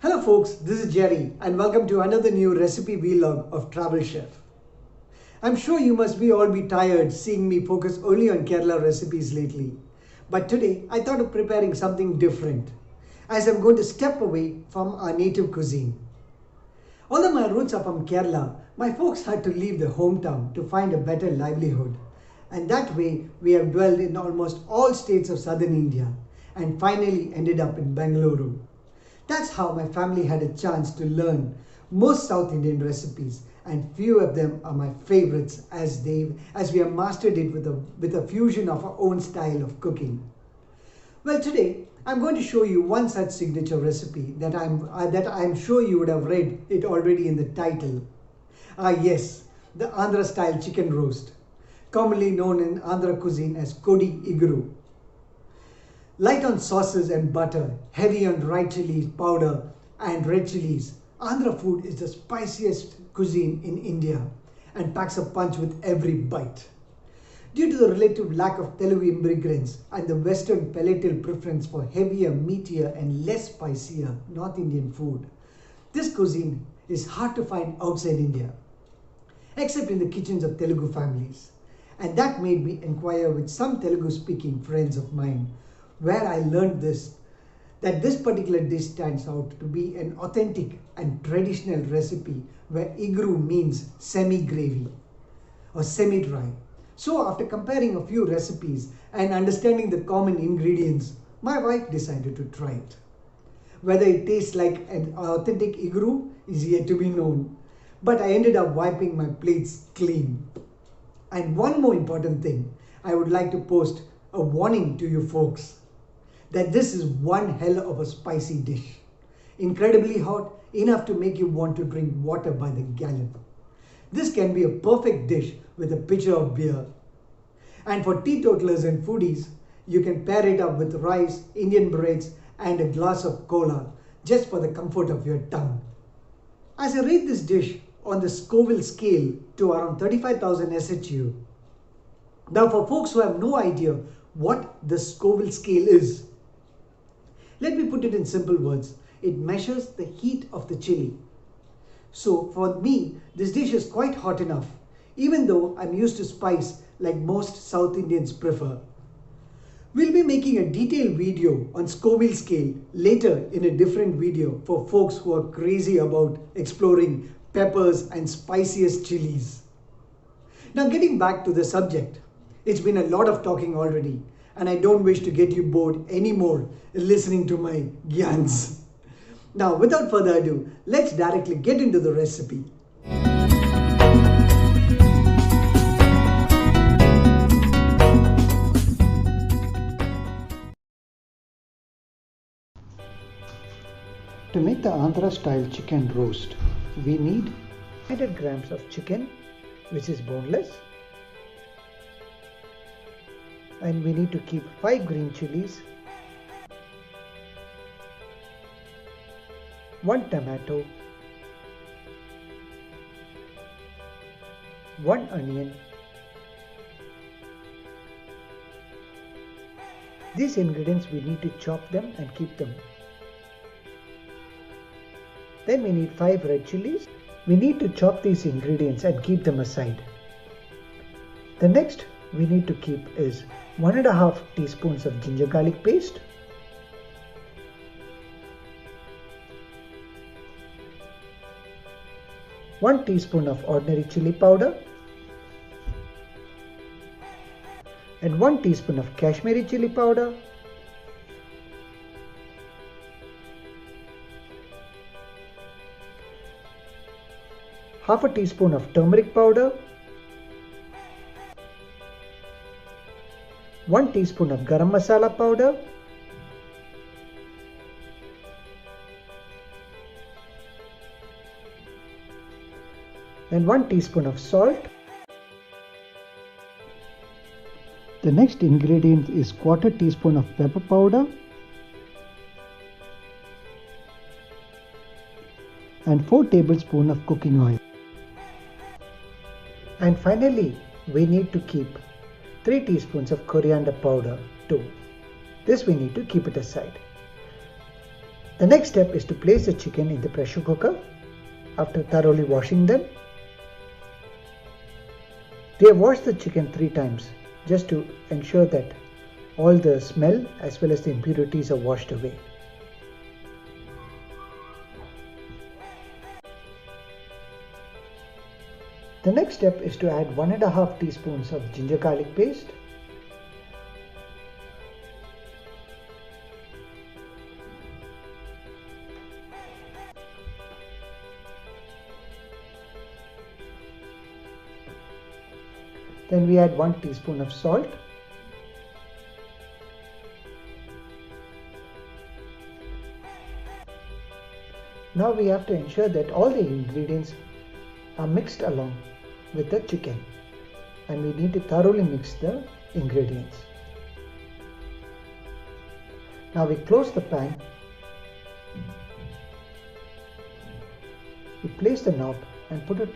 Hello folks, this is Jerry and welcome to another new recipe vlog of Travel Chef. I'm sure you must all be tired seeing me focus only on Kerala recipes lately. But today I thought of preparing something different as I'm going to step away from our native cuisine. Although my roots are from Kerala, my folks had to leave their hometown to find a better livelihood. And that way we have dwelled in almost all states of southern India and finally ended up in Bengaluru. That's how my family had a chance to learn most South Indian recipes, and few of them are my favorites as we have mastered it with a fusion of our own style of cooking. Well, today I'm going to show you one such signature recipe that I'm sure you would have read it already in the title. Yes, the Andhra style chicken roast, commonly known in Andhra cuisine as Kodi Iguru. Light on sauces and butter, heavy on dried chilli powder and red chillies, Andhra food is the spiciest cuisine in India and packs a punch with every bite. Due to the relative lack of Telugu immigrants and the Western palatal preference for heavier, meatier and less spicier North Indian food, this cuisine is hard to find outside India, except in the kitchens of Telugu families. And that made me inquire with some Telugu-speaking friends of mine, where I learned that this particular dish stands out to be an authentic and traditional recipe where Iguru means semi-gravy or semi-dry. So after comparing a few recipes and understanding the common ingredients, my wife decided to try it. Whether it tastes like an authentic Iguru is yet to be known, but I ended up wiping my plates clean. And one more important thing, I would like to post a warning to you folks that this is one hell of a spicy dish. Incredibly hot, enough to make you want to drink water by the gallon. This can be a perfect dish with a pitcher of beer. And for teetotalers and foodies, you can pair it up with rice, Indian breads and a glass of cola just for the comfort of your tongue. As I rate this dish on the Scoville scale to around 35,000 SHU. Now for folks who have no idea what the Scoville scale is, let me put it in simple words. It measures the heat of the chili. So for me, this dish is quite hot enough, even though I'm used to spice like most South Indians prefer. We'll be making a detailed video on Scoville scale later in a different video for folks who are crazy about exploring peppers and spiciest chilies. Now getting back to the subject, it's been a lot of talking already, and I don't wish to get you bored anymore listening to my gyans. Now without further ado, let's directly get into the recipe. To make the Andhra style chicken roast, we need 100 grams of chicken which is boneless, and we need to keep 5 green chilies, 1 tomato, 1 onion. These ingredients we need to chop them and keep them. Then we need 5 red chilies. We need to chop these ingredients and keep them aside. The next we need to keep is 1.5 teaspoons of ginger garlic paste, 1 teaspoon of ordinary chili powder, and 1 teaspoon of Kashmiri chili powder, half a teaspoon of turmeric powder, 1 teaspoon of garam masala powder, and 1 teaspoon of salt. The next ingredient is 1/4 teaspoon of pepper powder and 4 tablespoons of cooking oil. And finally, we need to keep 3 teaspoons of coriander powder too. This we need to keep it aside. The next step is to place the chicken in the pressure cooker after thoroughly washing them. We have washed the chicken 3 times just to ensure that all the smell as well as the impurities are washed away. The next step is to add 1.5 teaspoons of ginger garlic paste, then we add 1 teaspoon of salt, now we have to ensure that all the ingredients are mixed along with the chicken, and we need to thoroughly mix the ingredients. Now we close the pan, we place the knob and put it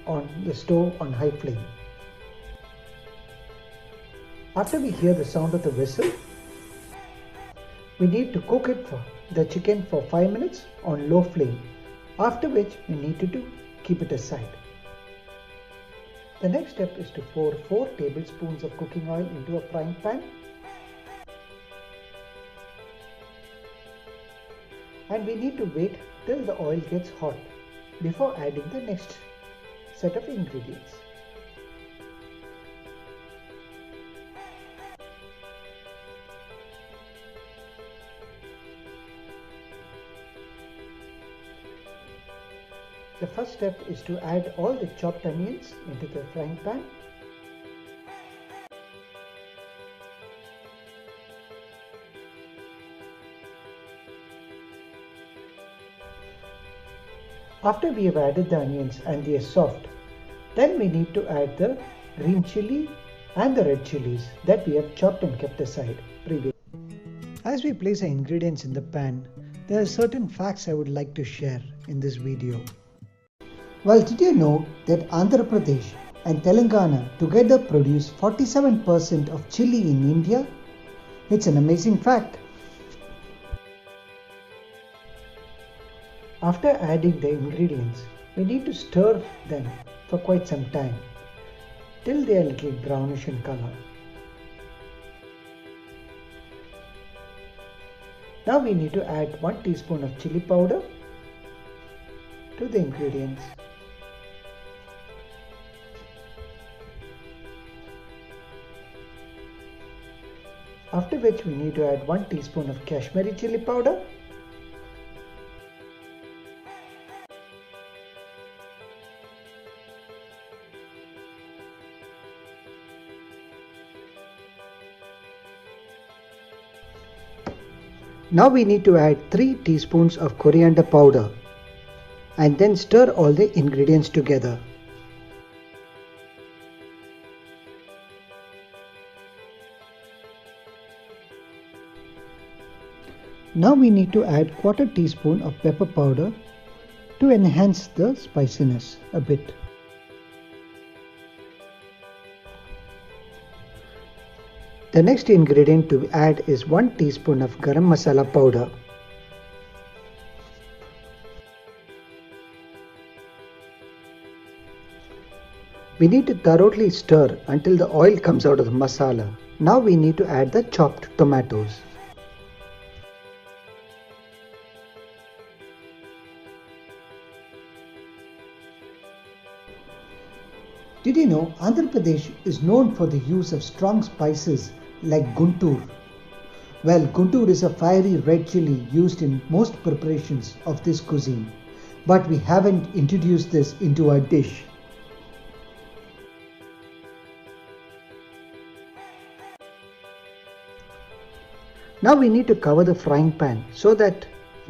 on the stove on high flame. After we hear the sound of the whistle, we need to cook the chicken for 5 minutes on low flame, after which we need to keep it aside. The next step is to pour 4 tablespoons of cooking oil into a frying pan, and we need to wait till the oil gets hot before adding the next set of ingredients. The first step is to add all the chopped onions into the frying pan. After we have added the onions and they are soft, then we need to add the green chilli and the red chillies that we have chopped and kept aside previously. As we place the ingredients in the pan, there are certain facts I would like to share in this video. Well, did you know that Andhra Pradesh and Telangana together produce 47% of chilli in India? It's an amazing fact. After adding the ingredients, we need to stir them for quite some time till they are a little brownish in color. Now we need to add 1 teaspoon of chili powder to the ingredients. After which we need to add 1 teaspoon of Kashmiri chili powder, now we need to add 3 teaspoons of coriander powder and then stir all the ingredients together. Now we need to add 1/4 teaspoon of pepper powder to enhance the spiciness a bit. The next ingredient to add is 1 teaspoon of garam masala powder. We need to thoroughly stir until the oil comes out of the masala. Now we need to add the chopped tomatoes. Did you know Andhra Pradesh is known for the use of strong spices like Guntur? Well, Guntur is a fiery red chili used in most preparations of this cuisine, but we haven't introduced this into our dish. Now we need to cover the frying pan so that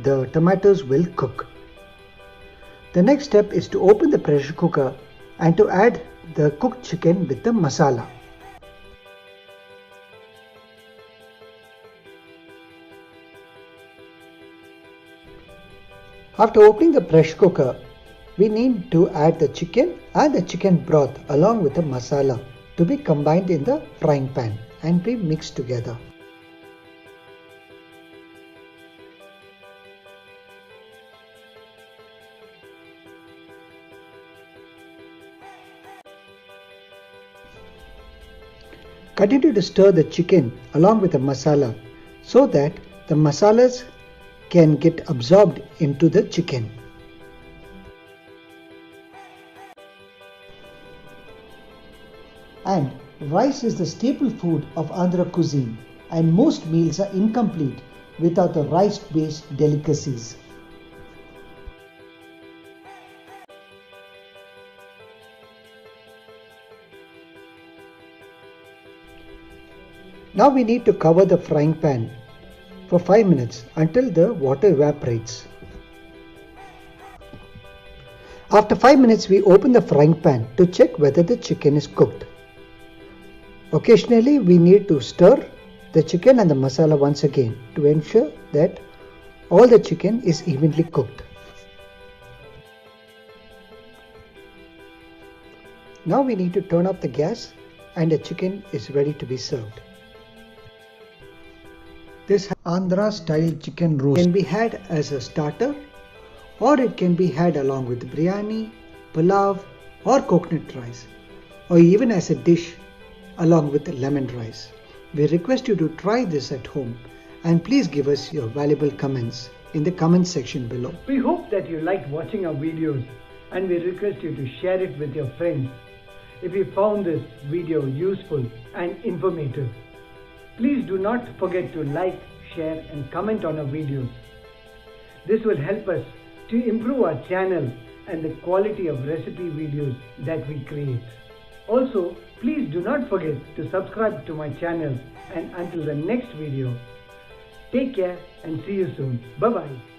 the tomatoes will cook. The next step is to open the pressure cooker and to add the cooked chicken with the masala. After opening the pressure cooker, we need to add the chicken and the chicken broth along with the masala to be combined in the frying pan and be mixed together. Continue to stir the chicken along with the masala so that the masalas can get absorbed into the chicken. And rice is the staple food of Andhra cuisine, and most meals are incomplete without the rice-based delicacies. Now we need to cover the frying pan for 5 minutes until the water evaporates. After 5 minutes, we open the frying pan to check whether the chicken is cooked. Occasionally, we need to stir the chicken and the masala once again to ensure that all the chicken is evenly cooked. Now we need to turn off the gas and the chicken is ready to be served. This Andhra style chicken roast can be had as a starter, or it can be had along with biryani, pulao or coconut rice, or even as a dish along with lemon rice. We request you to try this at home and please give us your valuable comments in the comment section below. We hope that you liked watching our videos and we request you to share it with your friends if you found this video useful and informative. Please do not forget to like, share and comment on our videos. This will help us to improve our channel and the quality of recipe videos that we create. Also, please do not forget to subscribe to my channel, and until the next video, take care and see you soon. Bye bye.